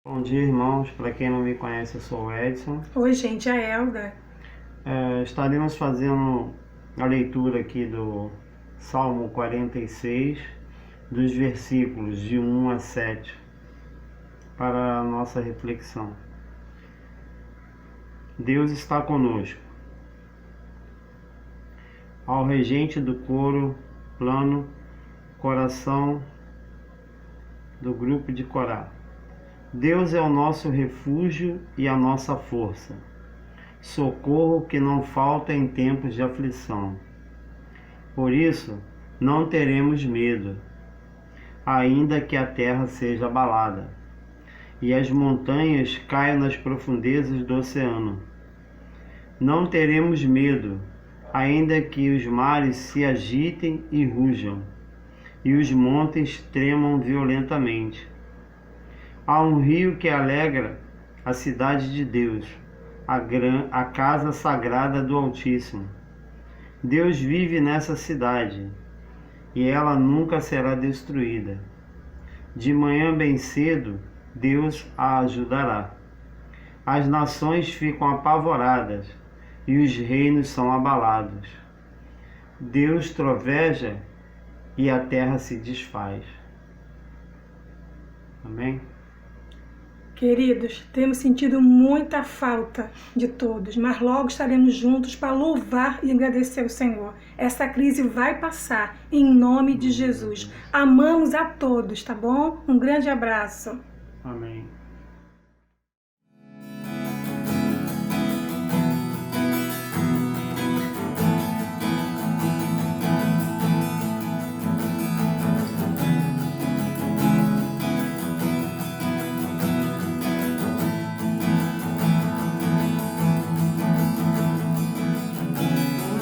Bom dia, irmãos. Para quem não me conhece, eu sou o Edson. Oi, gente, a Elda. Estaremos fazendo a leitura aqui do Salmo 46, dos versículos de 1 a 7, para a nossa reflexão. Deus está conosco. Ao regente do coro plano, coração do grupo de Corá. Deus é o nosso refúgio e a nossa força, socorro que não falta em tempos de aflição. Por isso, não teremos medo, ainda que a terra seja abalada e as montanhas caiam nas profundezas do oceano. Não teremos medo, ainda que os mares se agitem e rujam, e os montes tremam violentamente. Há um rio que alegra a cidade de Deus, a casa sagrada do Altíssimo. Deus vive nessa cidade, e ela nunca será destruída. De manhã bem cedo, Deus a ajudará. As nações ficam apavoradas, e os reinos são abalados. Deus troveja, e a terra se desfaz. Amém? Queridos, temos sentido muita falta de todos, mas logo estaremos juntos para louvar e agradecer ao Senhor. Essa crise vai passar, em nome de Jesus. Amamos a todos, tá bom? Um grande abraço. Amém.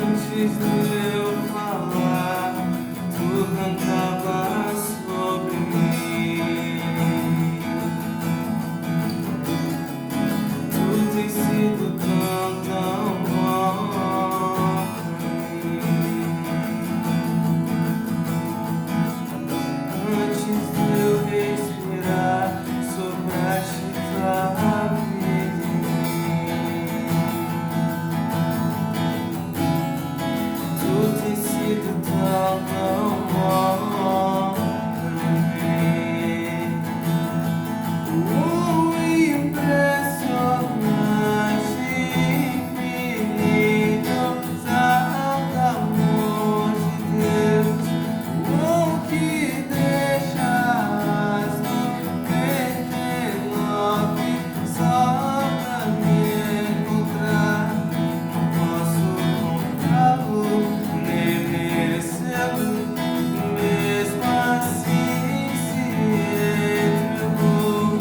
Antes de eu falar, tu cantavas sobre mim. Tu tens sido tão bom pra mim. Antes de eu respirar, sopraste tua vida em mim. Tu tens sido tão bom pra mim. Impressionante, infinito, santo amor de Deus. O que deixas no perder só pra me encontrar. Não posso comprá-lo, nem merecê-lo, mesmo assim se entregou.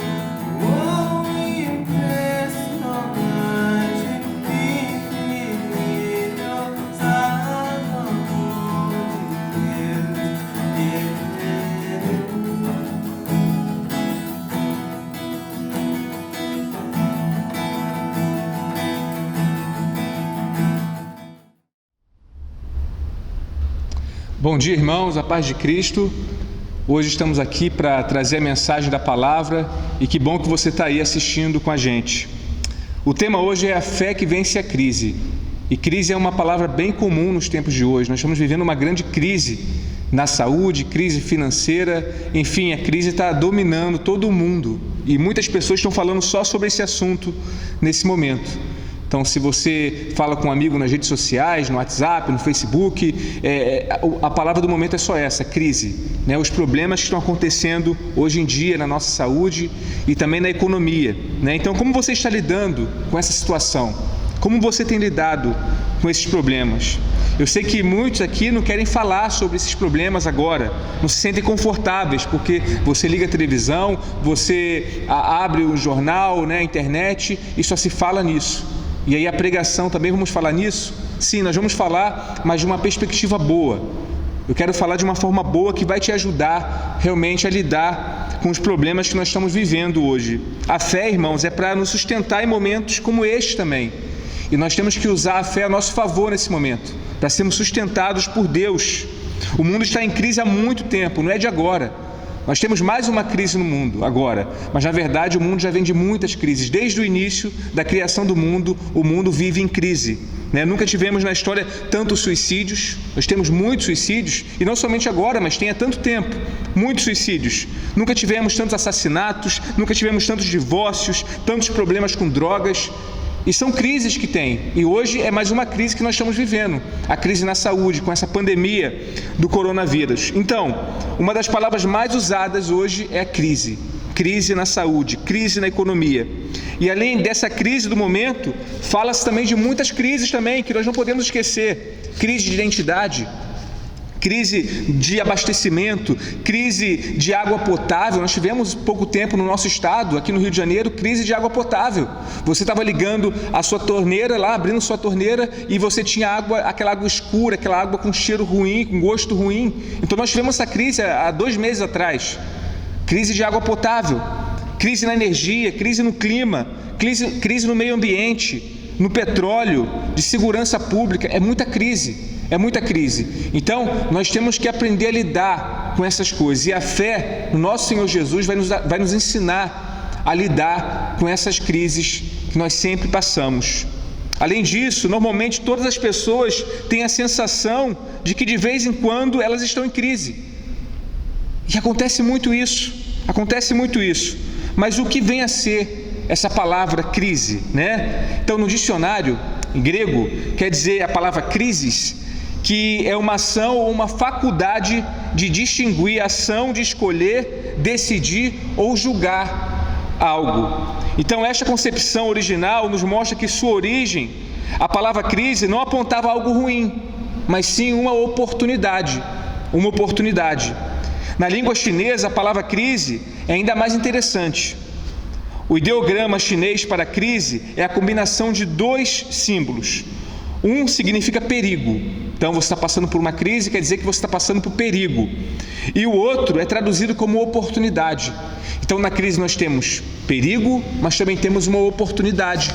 Impressionante, infinito, santo amor de Deus. Bom dia, irmãos, a paz de Cristo. Hoje estamos aqui para trazer a mensagem da palavra e que bom que você está aí assistindo com a gente. O tema hoje é a fé que vence a crise. E crise é uma palavra bem comum nos tempos de hoje. Nós estamos vivendo uma grande crise na saúde, crise financeira, enfim, a crise está dominando todo o mundo. E muitas pessoas estão falando só sobre esse assunto nesse momento. Então, se você fala com um amigo nas redes sociais, no WhatsApp, no Facebook, a palavra do momento é só essa, crise, né? Os problemas que estão acontecendo hoje em dia na nossa saúde e também na economia, né? Então, como você está lidando com essa situação? Como você tem lidado com esses problemas? Eu sei que muitos aqui não querem falar sobre esses problemas agora, não se sentem confortáveis, porque você liga a televisão, você abre o jornal, né, a internet, e só se fala nisso. E aí a pregação também, vamos falar nisso? Sim, nós vamos falar, mas de uma perspectiva boa. Eu quero falar de uma forma boa que vai te ajudar realmente a lidar com os problemas que nós estamos vivendo hoje. A fé, irmãos, é para nos sustentar em momentos como este também. E nós temos que usar a fé a nosso favor nesse momento, para sermos sustentados por Deus. O mundo está em crise há muito tempo, não é de agora. Nós temos mais uma crise no mundo agora, mas na verdade o mundo já vem de muitas crises. Desde o início da criação do mundo, o mundo vive em crise, né? Nunca tivemos na história tantos suicídios. Nós temos muitos suicídios, e não somente agora, mas tem há tanto tempo, muitos suicídios. Nunca tivemos tantos assassinatos, nunca tivemos tantos divórcios, tantos problemas com drogas. E são crises que tem, e hoje é mais uma crise que nós estamos vivendo, a crise na saúde, com essa pandemia do coronavírus. Então, uma das palavras mais usadas hoje é a crise. Crise na saúde, crise na economia. E além dessa crise do momento, fala-se também de muitas crises também, que nós não podemos esquecer. Crise de identidade, crise de abastecimento, crise de água potável. Nós tivemos pouco tempo no nosso estado, aqui no Rio de Janeiro, crise de água potável. Você estava ligando a sua torneira lá, abrindo sua torneira, e você tinha água, aquela água escura, aquela água com cheiro ruim, com gosto ruim. Então nós tivemos essa crise há 2 meses atrás. Crise de água potável, crise na energia, crise no clima, crise no meio ambiente, no petróleo, de segurança pública. É muita crise. É muita crise. Então, nós temos que aprender a lidar com essas coisas. E a fé no nosso Senhor Jesus vai nos ensinar a lidar com essas crises que nós sempre passamos. Além disso, normalmente todas as pessoas têm a sensação de que de vez em quando elas estão em crise. E acontece muito isso. Mas o que vem a ser essa palavra crise, né? Então, no dicionário em grego, quer dizer a palavra crisis, que é uma ação ou uma faculdade de distinguir, ação de escolher, decidir ou julgar algo. Então, esta concepção original nos mostra que sua origem, a palavra crise, não apontava algo ruim, mas sim uma oportunidade. Na língua chinesa, a palavra crise é ainda mais interessante. O ideograma chinês para crise é a combinação de 2 símbolos. Um significa perigo. Então, você está passando por uma crise, quer dizer que você está passando por perigo. E o outro é traduzido como oportunidade. Então, na crise nós temos perigo, mas também temos uma oportunidade.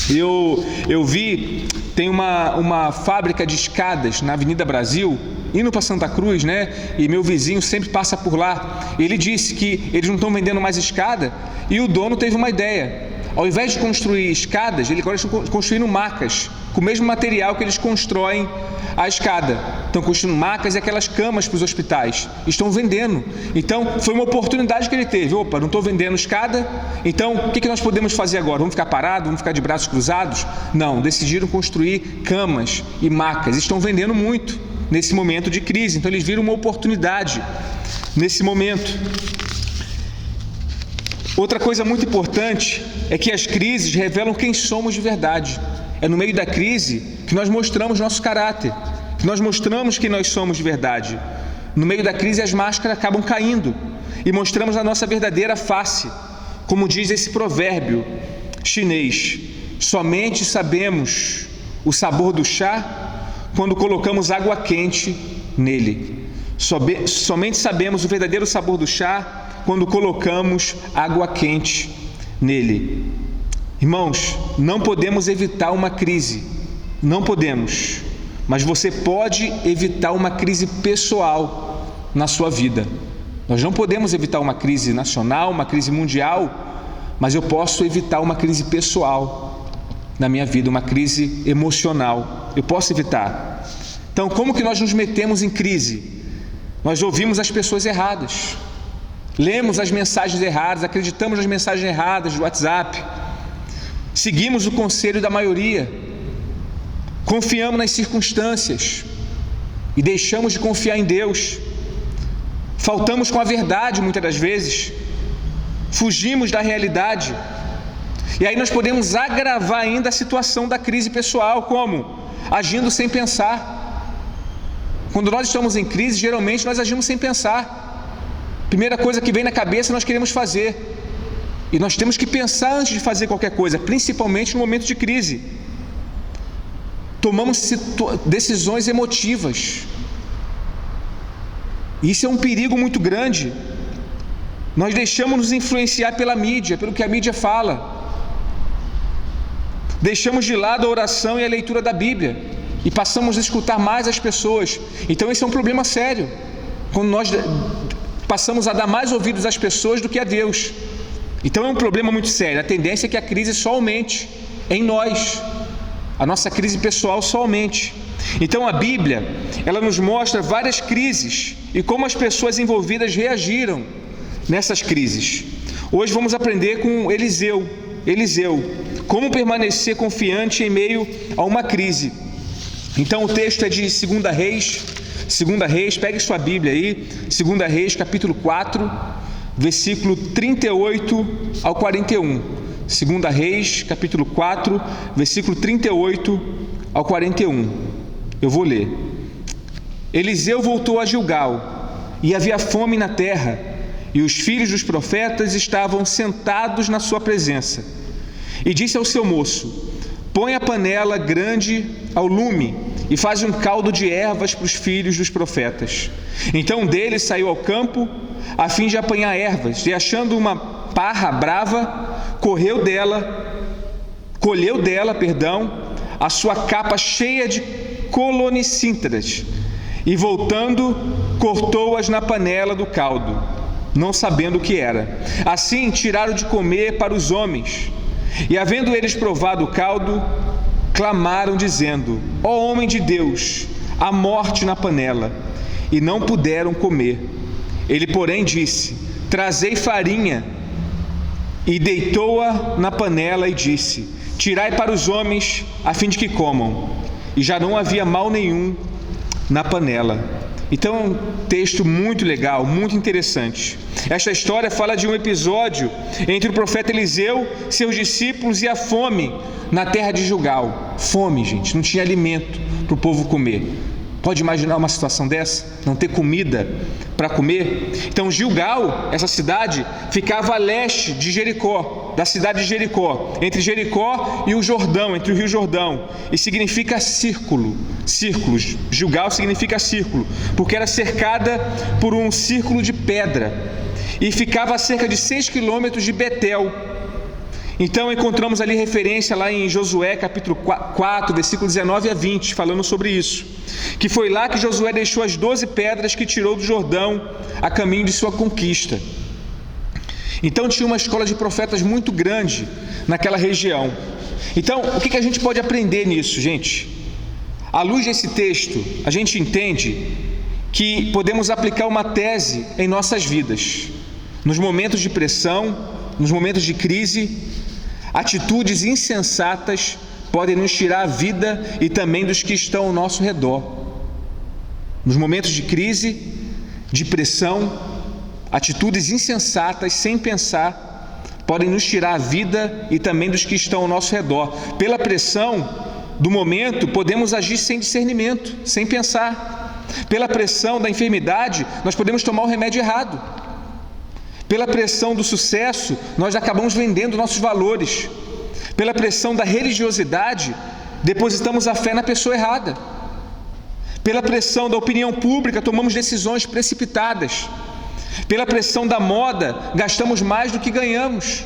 Eu vi, tem uma fábrica de escadas na Avenida Brasil, indo para Santa Cruz, né? E meu vizinho sempre passa por lá. Ele disse que eles não estão vendendo mais escada, e o dono teve uma ideia. Ao invés de construir escadas, eles agora estão construindo macas, com o mesmo material que eles constroem a escada. Estão construindo macas e aquelas camas para os hospitais. Estão vendendo. Então, foi uma oportunidade que ele teve. Opa, não estou vendendo escada, então o que nós podemos fazer agora? Vamos ficar parados? Vamos ficar de braços cruzados? Não, decidiram construir camas e macas. Estão vendendo muito nesse momento de crise. Então, eles viram uma oportunidade nesse momento. Outra coisa muito importante é que as crises revelam quem somos de verdade. É no meio da crise que nós mostramos nosso caráter, que nós mostramos quem nós somos de verdade. No meio da crise as máscaras acabam caindo e mostramos a nossa verdadeira face. Como diz esse provérbio chinês: somente sabemos o sabor do chá quando colocamos água quente nele. Somente sabemos o verdadeiro sabor do chá quando colocamos água quente nele. Irmãos, não podemos evitar uma crise, não podemos, mas você pode evitar uma crise pessoal na sua vida. Nós não podemos evitar uma crise nacional, uma crise mundial, mas eu posso evitar uma crise pessoal na minha vida, uma crise emocional. Eu posso evitar. Então, como que nós nos metemos em crise? Nós ouvimos as pessoas erradas, lemos as mensagens erradas, acreditamos nas mensagens erradas do WhatsApp, seguimos o conselho da maioria, confiamos nas circunstâncias e deixamos de confiar em Deus, faltamos com a verdade muitas das vezes, fugimos da realidade, e aí nós podemos agravar ainda a situação da crise pessoal. Como? Agindo sem pensar. Quando nós estamos em crise, geralmente nós agimos sem pensar. Primeira coisa que vem na cabeça nós queremos fazer. E nós temos que pensar antes de fazer qualquer coisa, principalmente no momento de crise. Tomamos decisões emotivas. Isso é um perigo muito grande. Nós deixamos nos influenciar pela mídia, pelo que a mídia fala. Deixamos de lado a oração e a leitura da Bíblia e passamos a escutar mais as pessoas. Então esse é um problema sério. quando nós passamos a dar mais ouvidos às pessoas do que a Deus. Então é um problema muito sério. A tendência é que a crise só aumente em nós, a nossa crise pessoal só aumente. Então a Bíblia, ela nos mostra várias crises e como as pessoas envolvidas reagiram nessas crises. Hoje vamos aprender com Eliseu, como permanecer confiante em meio a uma crise. Então o texto é de 2 Reis, pegue sua Bíblia aí, 2 Reis, capítulo 4, versículo 38 ao 41. 2 Reis, capítulo 4, versículo 38 ao 41. Eu vou ler. Eliseu voltou a Gilgal, e havia fome na terra, e os filhos dos profetas estavam sentados na sua presença. E disse ao seu moço: põe a panela grande ao lume e faz um caldo de ervas para os filhos dos profetas. Então um deles saiu ao campo a fim de apanhar ervas, e achando uma parra brava, colheu dela, a sua capa cheia de colonicíntras, e voltando, cortou-as na panela do caldo, não sabendo o que era. Assim tiraram de comer para os homens, e havendo eles provado o caldo, clamaram dizendo: ó homem de Deus, há morte na panela, e não puderam comer. Ele, porém, disse: trazei farinha, e deitou-a na panela e disse: tirai para os homens, a fim de que comam. E já não havia mal nenhum na panela. Então é um texto muito legal, muito interessante. Esta história fala de um episódio entre o profeta Eliseu, seus discípulos e a fome na terra de Gilgal. Fome, gente, não tinha alimento para o povo comer. Pode imaginar uma situação dessa? Não ter comida para comer? Então Gilgal, essa cidade, ficava a leste de Jericó, da cidade de Jericó, entre Jericó e o Jordão, entre o rio Jordão, e significa círculo. Gilgal significa círculo, porque era cercada por um círculo de pedra, e ficava a cerca de 6 quilômetros de Betel. Então encontramos ali referência lá em Josué capítulo 4, versículo 19 a 20, falando sobre isso, que foi lá que Josué deixou as 12 pedras que tirou do Jordão a caminho de sua conquista. Então tinha uma escola de profetas muito grande naquela região. Então o que a gente pode aprender nisso, gente? À luz desse texto, a gente entende que podemos aplicar uma tese em nossas vidas. Nos momentos de pressão, nos momentos de crise, atitudes insensatas podem nos tirar a vida e também dos que estão ao nosso redor. Nos momentos de crise, de pressão, atitudes insensatas, sem pensar, podem nos tirar a vida e também dos que estão ao nosso redor. Pela pressão do momento, podemos agir sem discernimento, sem pensar. Pela pressão da enfermidade, nós podemos tomar o remédio errado. Pela pressão do sucesso, nós acabamos vendendo nossos valores. Pela pressão da religiosidade, depositamos a fé na pessoa errada. Pela pressão da opinião pública, tomamos decisões precipitadas. Pela pressão da moda, gastamos mais do que ganhamos.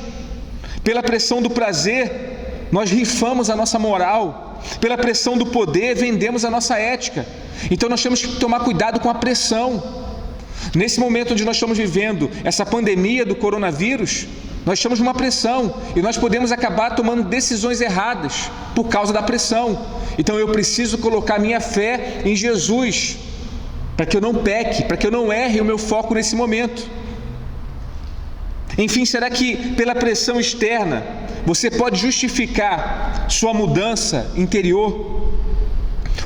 Pela pressão do prazer, nós rifamos a nossa moral. Pela pressão do poder, vendemos a nossa ética. Então nós temos que tomar cuidado com a pressão. Nesse momento onde nós estamos vivendo essa pandemia do coronavírus, nós estamos numa pressão e nós podemos acabar tomando decisões erradas por causa da pressão. Então eu preciso colocar minha fé em Jesus, para que eu não peque, para que eu não erre o meu foco nesse momento. Enfim, será que pela pressão externa você pode justificar sua mudança interior?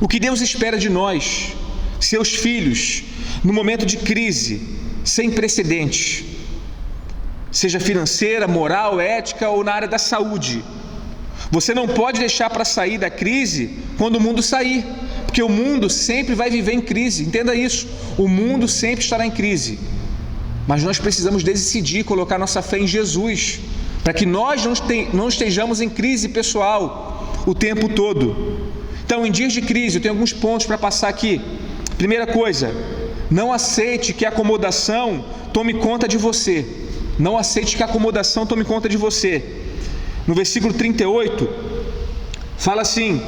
O que Deus espera de nós, seus filhos, no momento de crise sem precedentes, seja financeira, moral, ética ou na área da saúde. Você não pode deixar para sair da crise quando o mundo sair, porque o mundo sempre vai viver em crise. Entenda isso, o mundo sempre estará em crise, mas nós precisamos decidir colocar nossa fé em Jesus, para que nós não estejamos em crise pessoal o tempo todo. Então, em dias de crise, eu tenho alguns pontos para passar aqui. Primeira coisa, não aceite que a acomodação tome conta de você. Não aceite que a acomodação tome conta de você. No versículo 38, fala assim: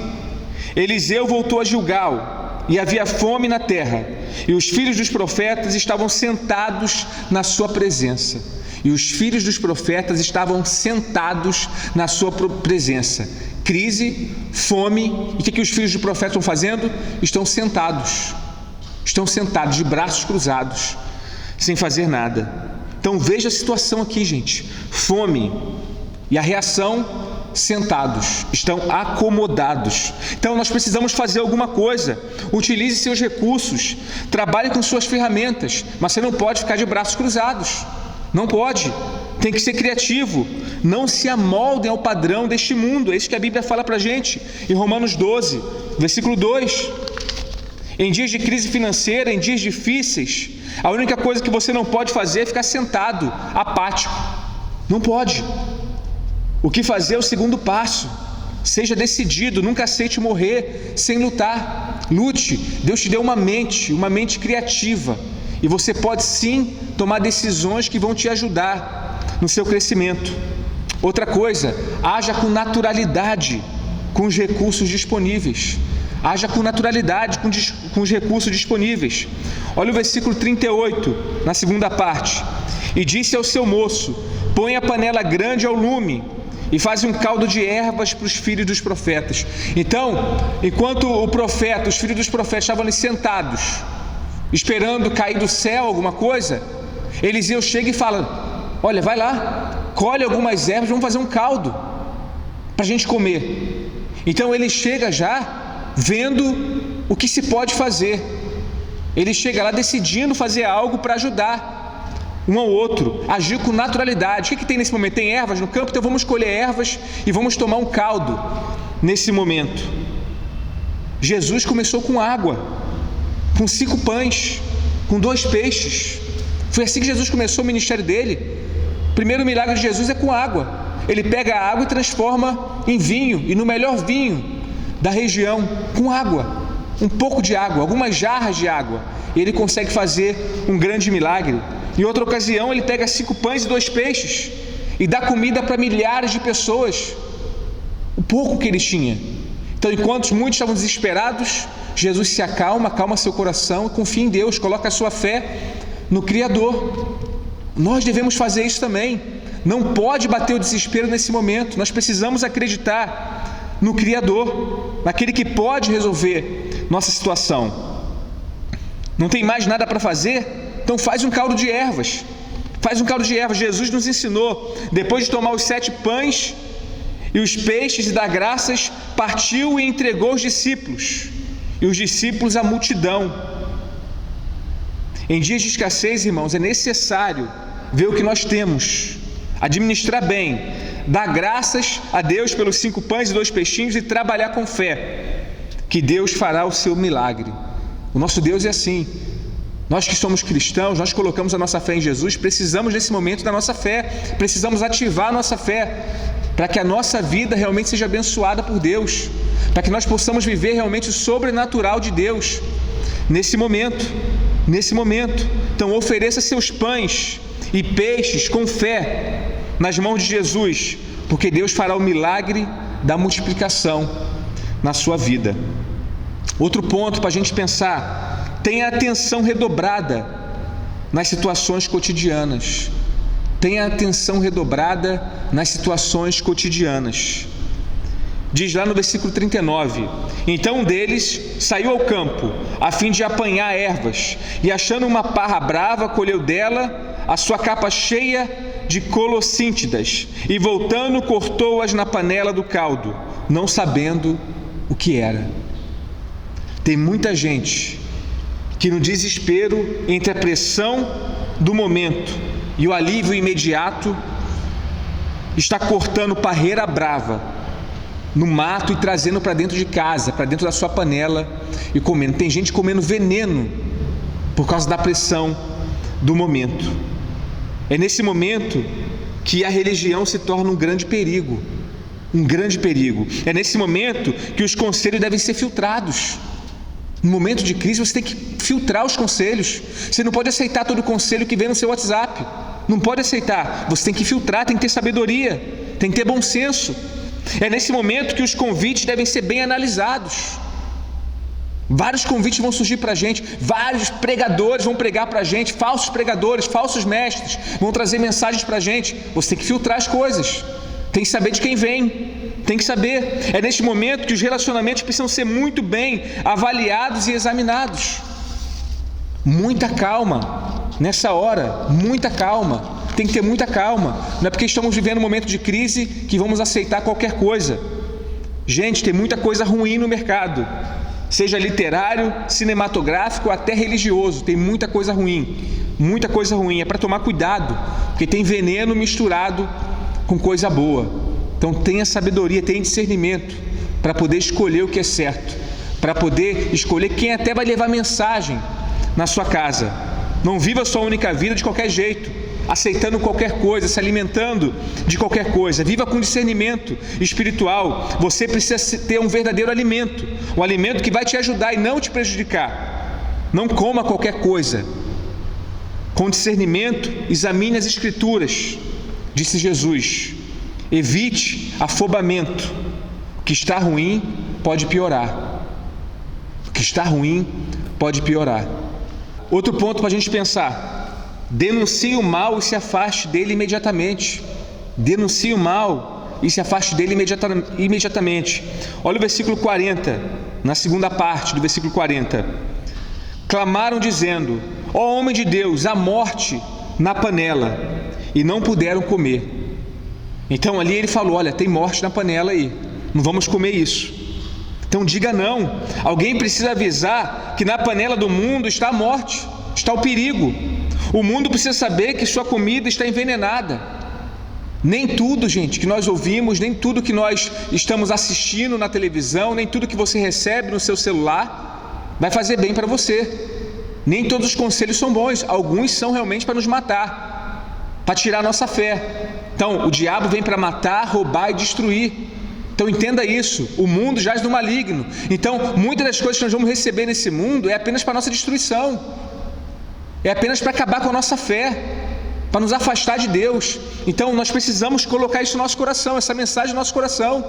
Eliseu voltou a Gilgal, e havia fome na terra, e os filhos dos profetas estavam sentados na sua presença. E os filhos dos profetas estavam sentados na sua presença. Crise, fome, e o que os filhos dos profetas estão fazendo? Estão sentados de braços cruzados, sem fazer nada. Então veja a situação aqui, gente: fome, e a reação: sentados, estão acomodados. Então nós precisamos fazer alguma coisa. Utilize seus recursos, trabalhe com suas ferramentas, mas você não pode ficar de braços cruzados. Não pode, tem que ser criativo. Não se amoldem ao padrão deste mundo. É isso que a Bíblia fala para a gente em Romanos 12, versículo 2. Em dias de crise financeira, em dias difíceis, a única coisa que você não pode fazer é ficar sentado, apático. Não pode. O que fazer é o segundo passo. Seja decidido, nunca aceite morrer sem lutar. Lute. Deus te deu uma mente criativa, e você pode sim tomar decisões que vão te ajudar no seu crescimento. Outra coisa: haja com naturalidade com os recursos disponíveis. Haja com naturalidade com os recursos disponíveis. Olha o versículo 38, na segunda parte. E disse ao seu moço: põe a panela grande ao lume, e faz um caldo de ervas para os filhos dos profetas. Então, enquanto os filhos dos profetas estavam ali sentados, esperando cair do céu alguma coisa, Eliseu chega e fala: olha, vai lá, colhe algumas ervas, vamos fazer um caldo para a gente comer. Então ele chega já vendo o que se pode fazer. Ele chega lá decidindo fazer algo para ajudar um ao outro, agir com naturalidade. O que tem nesse momento? Tem ervas no campo, então vamos colher ervas e vamos tomar um caldo nesse momento. Jesus começou com água, com 5 pães, com 2 peixes. Foi assim que Jesus começou o ministério dele. O primeiro milagre de Jesus é com água. Ele pega a água e transforma em vinho, e no melhor vinho da região, com água, um pouco de água, algumas jarras de água, e ele consegue fazer um grande milagre. Em outra ocasião, ele pega 5 pães e 2 peixes e dá comida para milhares de pessoas, o pouco que ele tinha. Então, enquanto muitos estavam desesperados, Jesus se acalma seu coração e confia em Deus, coloca a sua fé no Criador. Nós devemos fazer isso também. Não pode bater o desespero nesse momento. Nós precisamos acreditar no Criador, naquele que pode resolver nossa situação. Não tem mais nada para fazer? Então faz um caldo de ervas. Jesus nos ensinou, depois de tomar os 7 pães e os peixes e dar graças, partiu e entregou os discípulos, e os discípulos à multidão. Em dias de escassez, irmãos, é necessário ver o que nós temos, administrar bem, dar graças a Deus pelos 5 pães e 2 peixinhos e trabalhar com fé, que Deus fará o seu milagre. O nosso Deus é assim. Nós que somos cristãos, nós colocamos a nossa fé em Jesus, precisamos nesse momento da nossa fé, precisamos ativar a nossa fé, para que a nossa vida realmente seja abençoada por Deus, para que nós possamos viver realmente o sobrenatural de Deus, nesse momento. Então ofereça seus pães e peixes com fé nas mãos de Jesus, porque Deus fará o milagre da multiplicação na sua vida. Outro ponto para a gente pensar: tenha atenção redobrada nas situações cotidianas. Diz lá no versículo 39: então um deles saiu ao campo a fim de apanhar ervas, e achando uma parra brava, colheu dela a sua capa cheia de colossíntidas, e voltando cortou-as na panela do caldo, não sabendo o que era. Tem muita gente que, no desespero entre a pressão do momento e o alívio imediato, está cortando parreira brava no mato e trazendo para dentro de casa, para dentro da sua panela e comendo. Tem gente comendo veneno por causa da pressão do momento. É nesse momento que a religião se torna um grande perigo. É nesse momento que os conselhos devem ser filtrados. No momento de crise você tem que filtrar os conselhos. Você não pode aceitar todo o conselho que vem no seu WhatsApp. Não pode aceitar. Você tem que filtrar, tem que ter sabedoria, tem que ter bom senso. É nesse momento que os convites devem ser bem analisados. Vários convites vão surgir para a gente, vários pregadores vão pregar para a gente, falsos pregadores, falsos mestres, vão trazer mensagens para a gente. Você tem que filtrar as coisas, tem que saber de quem vem, tem que saber. É neste momento que os relacionamentos precisam ser muito bem avaliados e examinados. Muita calma nessa hora, muita calma, tem que ter muita calma. Não é porque estamos vivendo um momento de crise que vamos aceitar qualquer coisa. Gente, tem muita coisa ruim no mercado, seja literário, cinematográfico, até religioso. Tem muita coisa ruim, muita coisa ruim. É para tomar cuidado, porque tem veneno misturado com coisa boa. Então tenha sabedoria, tenha discernimento para poder escolher o que é certo, para poder escolher quem até vai levar mensagem na sua casa. Não viva a sua única vida de qualquer jeito, aceitando qualquer coisa, se alimentando de qualquer coisa. Viva com discernimento espiritual. Você precisa ter um verdadeiro alimento, um alimento que vai te ajudar e não te prejudicar. Não coma qualquer coisa. Com discernimento, examine as Escrituras, disse Jesus. Evite afobamento. O que está ruim pode piorar. O que está ruim pode piorar. Outro ponto para a gente pensar: denuncie o mal e se afaste dele imediatamente. Denuncie o mal e se afaste dele imediatamente. Olha o versículo 40, na segunda parte do versículo 40. Clamaram dizendo: ó homem de Deus, a morte na panela, e não puderam comer. Então ali ele falou: olha, tem morte na panela aí, não vamos comer isso. Então diga não. Alguém precisa avisar que na panela do mundo está a morte, está o perigo. O mundo precisa saber que sua comida está envenenada. Nem tudo, gente, que nós ouvimos, nem tudo que nós estamos assistindo na televisão, nem tudo que você recebe no seu celular vai fazer bem para você. Nem todos os conselhos são bons. Alguns são realmente para nos matar, para tirar a nossa fé. Então o diabo vem para matar, roubar e destruir. Então entenda isso, o mundo jaz no maligno. Então muitas das coisas que nós vamos receber nesse mundo é apenas para a nossa destruição, é apenas para acabar com a nossa fé, para nos afastar de Deus. Então nós precisamos colocar isso no nosso coração, essa mensagem no nosso coração,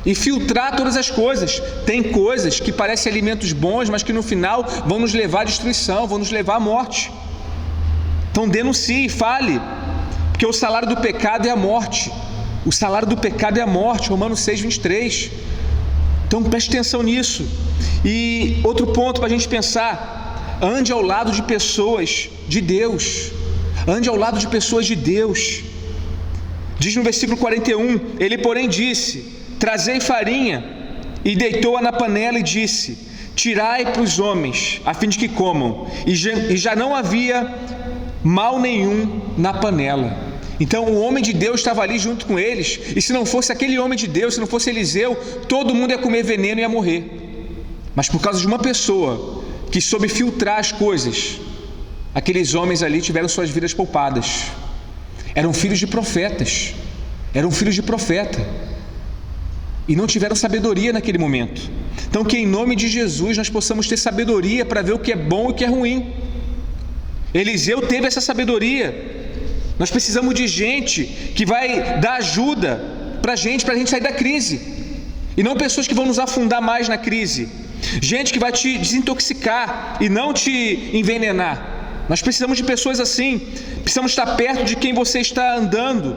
e filtrar todas as coisas. Tem coisas que parecem alimentos bons, mas que no final vão nos levar à destruição, vão nos levar à morte. Então denuncie, fale, porque o salário do pecado é a morte. O salário do pecado é a morte, Romanos 6, 23. Então preste atenção nisso. E outro ponto para a gente pensar: ande ao lado de pessoas de Deus. Ande ao lado de pessoas de Deus. Diz no versículo 41, ele porém disse: trazei farinha, e deitou-a na panela e disse: tirai para os homens, a fim de que comam. E já não havia mal nenhum na panela. Então o homem de Deus estava ali junto com eles, e se não fosse aquele homem de Deus, se não fosse Eliseu, todo mundo ia comer veneno e ia morrer. Mas por causa de uma pessoa que soube filtrar as coisas, aqueles homens ali tiveram suas vidas poupadas. Eram filhos de profetas, e não tiveram sabedoria naquele momento. Então que em nome de Jesus nós possamos ter sabedoria para ver o que é bom e o que é ruim. Eliseu teve essa sabedoria. Nós precisamos de gente que vai dar ajuda para a gente sair da crise, e não pessoas que vão nos afundar mais na crise. Gente que vai te desintoxicar e não te envenenar. Nós precisamos de pessoas assim. Precisamos estar perto de quem você está andando,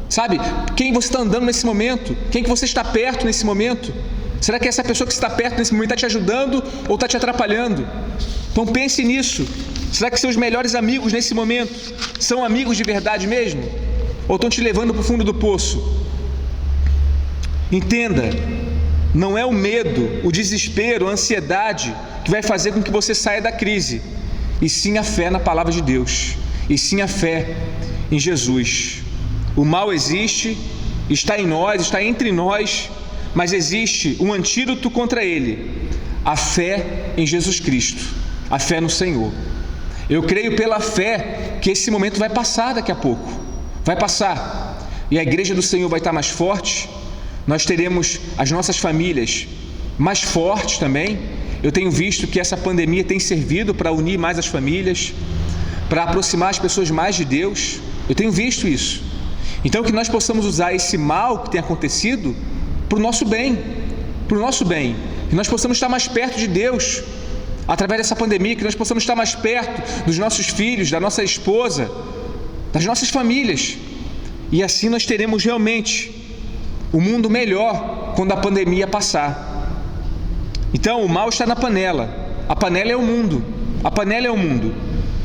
sabe? Quem você está andando nesse momento, quem que você está perto nesse momento. Será que essa pessoa que está perto nesse momento está te ajudando ou está te atrapalhando? Então pense nisso. Será que seus melhores amigos nesse momento são amigos de verdade mesmo? Ou estão te levando para o fundo do poço? Entenda, não é o medo, o desespero, a ansiedade que vai fazer com que você saia da crise, e sim a fé na palavra de Deus, e sim a fé em Jesus. O mal existe, está em nós, está entre nós, mas existe um antídoto contra ele: a fé em Jesus Cristo, a fé no Senhor. Eu creio pela fé que esse momento vai passar daqui a pouco, vai passar, e a igreja do Senhor vai estar mais forte. Nós teremos as nossas famílias mais fortes também. Eu tenho visto que essa pandemia tem servido para unir mais as famílias, para aproximar as pessoas mais de Deus. Eu tenho visto isso. Então que nós possamos usar esse mal que tem acontecido para o nosso bem, que nós possamos estar mais perto de Deus através dessa pandemia, que nós possamos estar mais perto dos nossos filhos, da nossa esposa, das nossas famílias, e assim nós teremos realmente um mundo melhor quando a pandemia passar. Então o mal está na panela, a panela é o mundo, a panela é o mundo.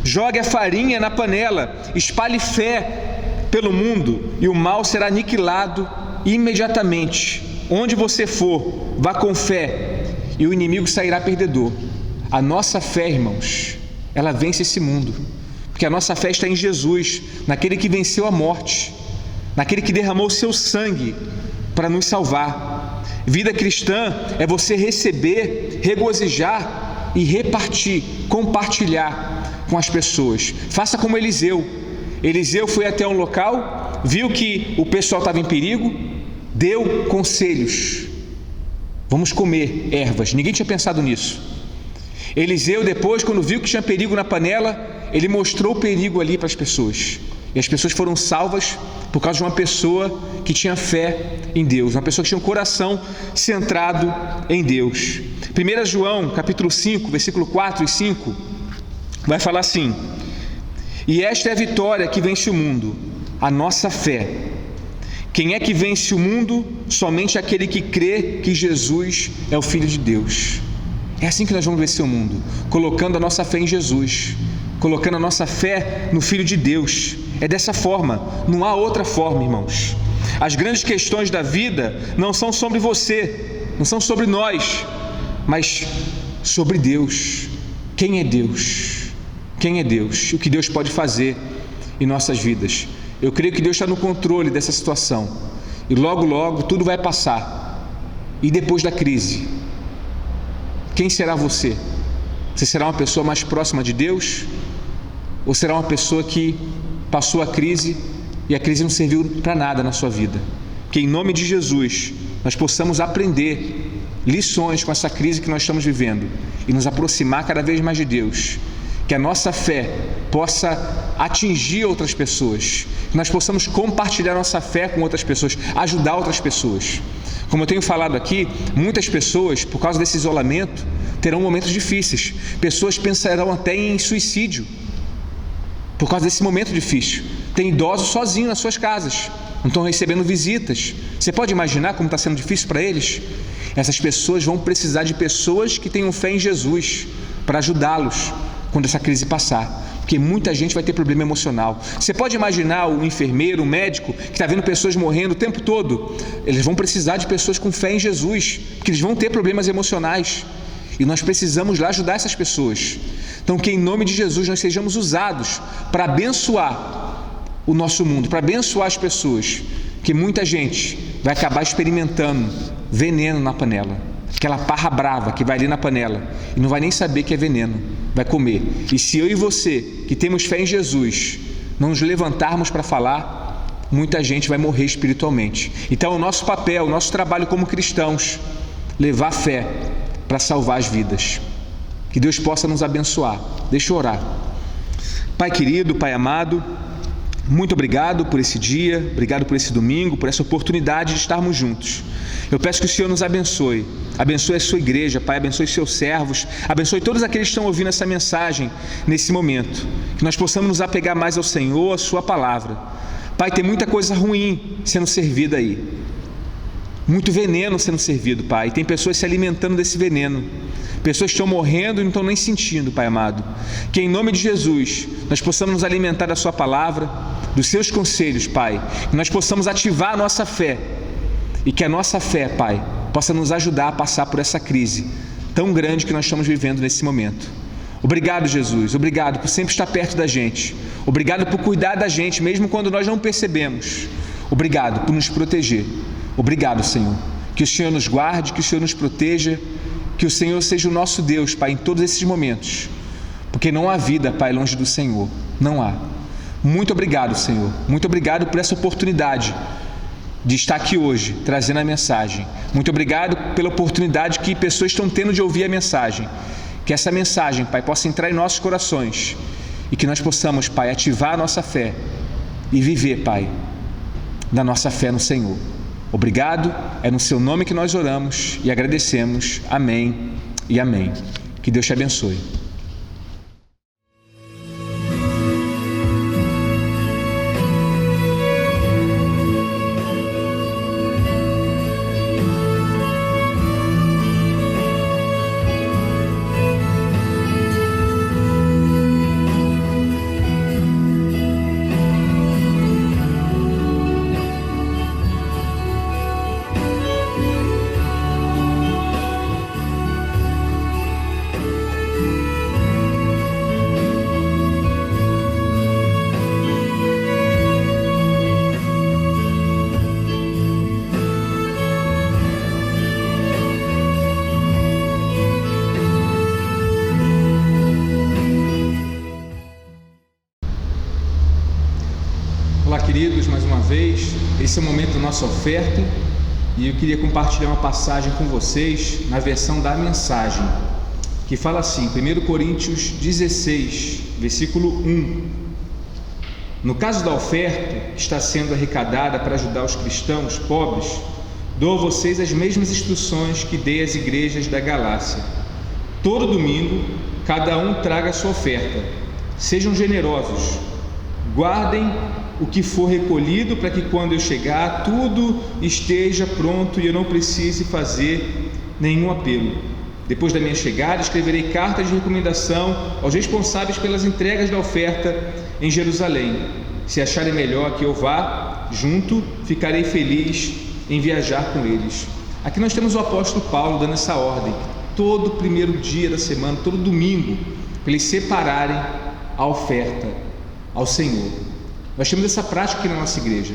Jogue a farinha na panela, espalhe fé pelo mundo e o mal será aniquilado imediatamente. Onde você for, vá com fé e o inimigo sairá perdedor. A nossa fé, irmãos, ela vence esse mundo, porque a nossa fé está em Jesus, naquele que venceu a morte, naquele que derramou o seu sangue para nos salvar. Vida cristã é você receber, regozijar e repartir, compartilhar com as pessoas. Faça como Eliseu. Eliseu foi até um local, viu que o pessoal estava em perigo, deu conselhos. Vamos comer ervas. Ninguém tinha pensado nisso. Eliseu depois, quando viu que tinha perigo na panela, ele mostrou o perigo ali para as pessoas. E as pessoas foram salvas por causa de uma pessoa que tinha fé em Deus, uma pessoa que tinha um coração centrado em Deus. 1 João, capítulo 5, versículo 4 e 5, vai falar assim: e esta é a vitória que vence o mundo, a nossa fé. Quem é que vence o mundo? Somente aquele que crê que Jesus é o Filho de Deus. É assim que nós vamos vencer o mundo, colocando a nossa fé em Jesus, colocando a nossa fé no Filho de Deus. É dessa forma, não há outra forma, irmãos. As grandes questões da vida não são sobre você, não são sobre nós, mas sobre Deus. Quem é Deus? Quem é Deus? O que Deus pode fazer em nossas vidas? Eu creio que Deus está no controle dessa situação, e logo, logo tudo vai passar. E depois da crise, quem será você? Você será uma pessoa mais próxima de Deus? Ou será uma pessoa que passou a crise e a crise não serviu para nada na sua vida? Que em nome de Jesus nós possamos aprender lições com essa crise que nós estamos vivendo e nos aproximar cada vez mais de Deus. Que a nossa fé possa atingir outras pessoas, que nós possamos compartilhar nossa fé com outras pessoas, ajudar outras pessoas. Como eu tenho falado aqui, muitas pessoas, por causa desse isolamento, terão momentos difíceis. Pessoas pensarão até em suicídio por causa desse momento difícil. Tem idosos sozinhos nas suas casas, não estão recebendo visitas. Você pode imaginar como está sendo difícil para eles? Essas pessoas vão precisar de pessoas que tenham fé em Jesus para ajudá-los quando essa crise passar, porque muita gente vai ter problema emocional. Você pode imaginar o enfermeiro, o médico que está vendo pessoas morrendo o tempo todo? Eles vão precisar de pessoas com fé em Jesus, porque eles vão ter problemas emocionais, e nós precisamos lá ajudar essas pessoas. Então que em nome de Jesus nós sejamos usados para abençoar o nosso mundo, para abençoar as pessoas, que muita gente vai acabar experimentando veneno na panela, aquela parra brava que vai ali na panela e não vai nem saber que é veneno, vai comer. E se eu e você, que temos fé em Jesus, não nos levantarmos para falar, muita gente vai morrer espiritualmente. Então é o nosso papel, o nosso trabalho como cristãos, levar fé para salvar as vidas. Que Deus possa nos abençoar. Deixa eu orar. Pai querido, Pai amado, muito obrigado por esse dia, obrigado por esse domingo, por essa oportunidade de estarmos juntos. Eu peço que o Senhor nos abençoe, abençoe a sua igreja, Pai, abençoe seus servos, abençoe todos aqueles que estão ouvindo essa mensagem nesse momento, que nós possamos nos apegar mais ao Senhor, à sua palavra. Pai, tem muita coisa ruim sendo servida aí, muito veneno sendo servido, Pai, tem pessoas se alimentando desse veneno, pessoas que estão morrendo e não estão nem sentindo, Pai amado. Que em nome de Jesus nós possamos nos alimentar da sua palavra, dos seus conselhos, Pai, que nós possamos ativar a nossa fé e que a nossa fé, Pai, possa nos ajudar a passar por essa crise tão grande que nós estamos vivendo nesse momento. Obrigado, Jesus, obrigado por sempre estar perto da gente, obrigado por cuidar da gente mesmo quando nós não percebemos, obrigado por nos proteger. Obrigado, Senhor, que o Senhor nos guarde, que o Senhor nos proteja, que o Senhor seja o nosso Deus, Pai, em todos esses momentos, porque não há vida, Pai, longe do Senhor, não há. Muito obrigado, Senhor, muito obrigado por essa oportunidade de estar aqui hoje, trazendo a mensagem. Muito obrigado pela oportunidade que pessoas estão tendo de ouvir a mensagem, que essa mensagem, Pai, possa entrar em nossos corações e que nós possamos, Pai, ativar a nossa fé e viver, Pai, da nossa fé no Senhor. Obrigado, é no seu nome que nós oramos e agradecemos. Amém e amém. Que Deus te abençoe. Olá, queridos, mais uma vez, esse é o momento da nossa oferta e eu queria compartilhar uma passagem com vocês na versão da mensagem, que fala assim, 1 Coríntios 16, versículo 1. No caso da oferta que está sendo arrecadada para ajudar os cristãos pobres, dou a vocês as mesmas instruções que dei às igrejas da Galácia. Todo domingo, cada um traga a sua oferta. Sejam generosos. Guardem o que for recolhido para que quando eu chegar tudo esteja pronto e eu não precise fazer nenhum apelo. Depois da minha chegada escreverei cartas de recomendação aos responsáveis pelas entregas da oferta em Jerusalém. Se acharem melhor que eu vá junto, ficarei feliz em viajar com eles. Aqui nós temos o apóstolo Paulo dando essa ordem, todo primeiro dia da semana, todo domingo, para eles separarem a oferta ao Senhor. Nós temos essa prática aqui na nossa igreja.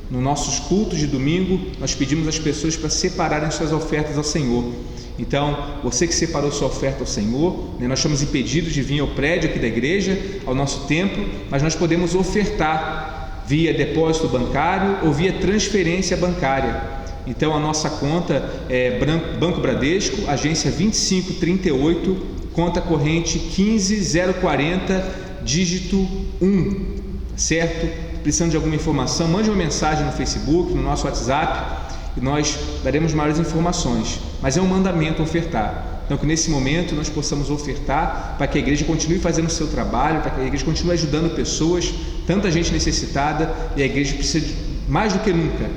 Nos nossos cultos de domingo, nós pedimos às pessoas para separarem suas ofertas ao Senhor. Então, você que separou sua oferta ao Senhor, nós estamos impedidos de vir ao prédio aqui da igreja, ao nosso templo, mas nós podemos ofertar via depósito bancário ou via transferência bancária. Então, a nossa conta é Banco Bradesco, agência 2538, conta corrente 15040, dígito 1. Certo? Precisando de alguma informação, mande uma mensagem no Facebook, no nosso WhatsApp e nós daremos maiores informações. Mas é um mandamento ofertar. Então que nesse momento nós possamos ofertar para que a igreja continue fazendo o seu trabalho, para que a igreja continue ajudando pessoas, tanta gente necessitada, e a igreja precisa mais do que nunca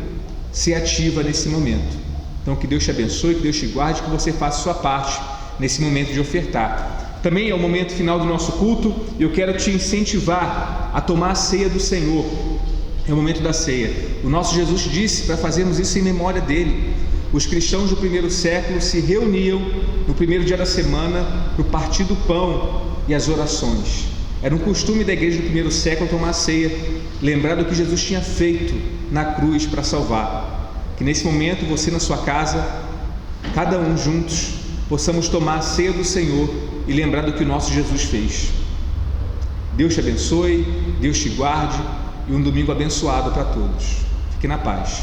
ser ativa nesse momento. Então que Deus te abençoe, que Deus te guarde, que você faça a sua parte nesse momento de ofertar. Também é o momento final do nosso culto e eu quero te incentivar a tomar a ceia do Senhor. É o momento da ceia. O nosso Jesus disse para fazermos isso em memória dele. Os cristãos do primeiro século se reuniam no primeiro dia da semana para o partir do pão e as orações. Era um costume da igreja do primeiro século tomar a ceia, lembrar do que Jesus tinha feito na cruz para salvar. Que nesse momento você na sua casa, cada um juntos, possamos tomar a ceia do Senhor e lembrar do que o nosso Jesus fez. Deus te abençoe, Deus te guarde e um domingo abençoado para todos. Fique na paz.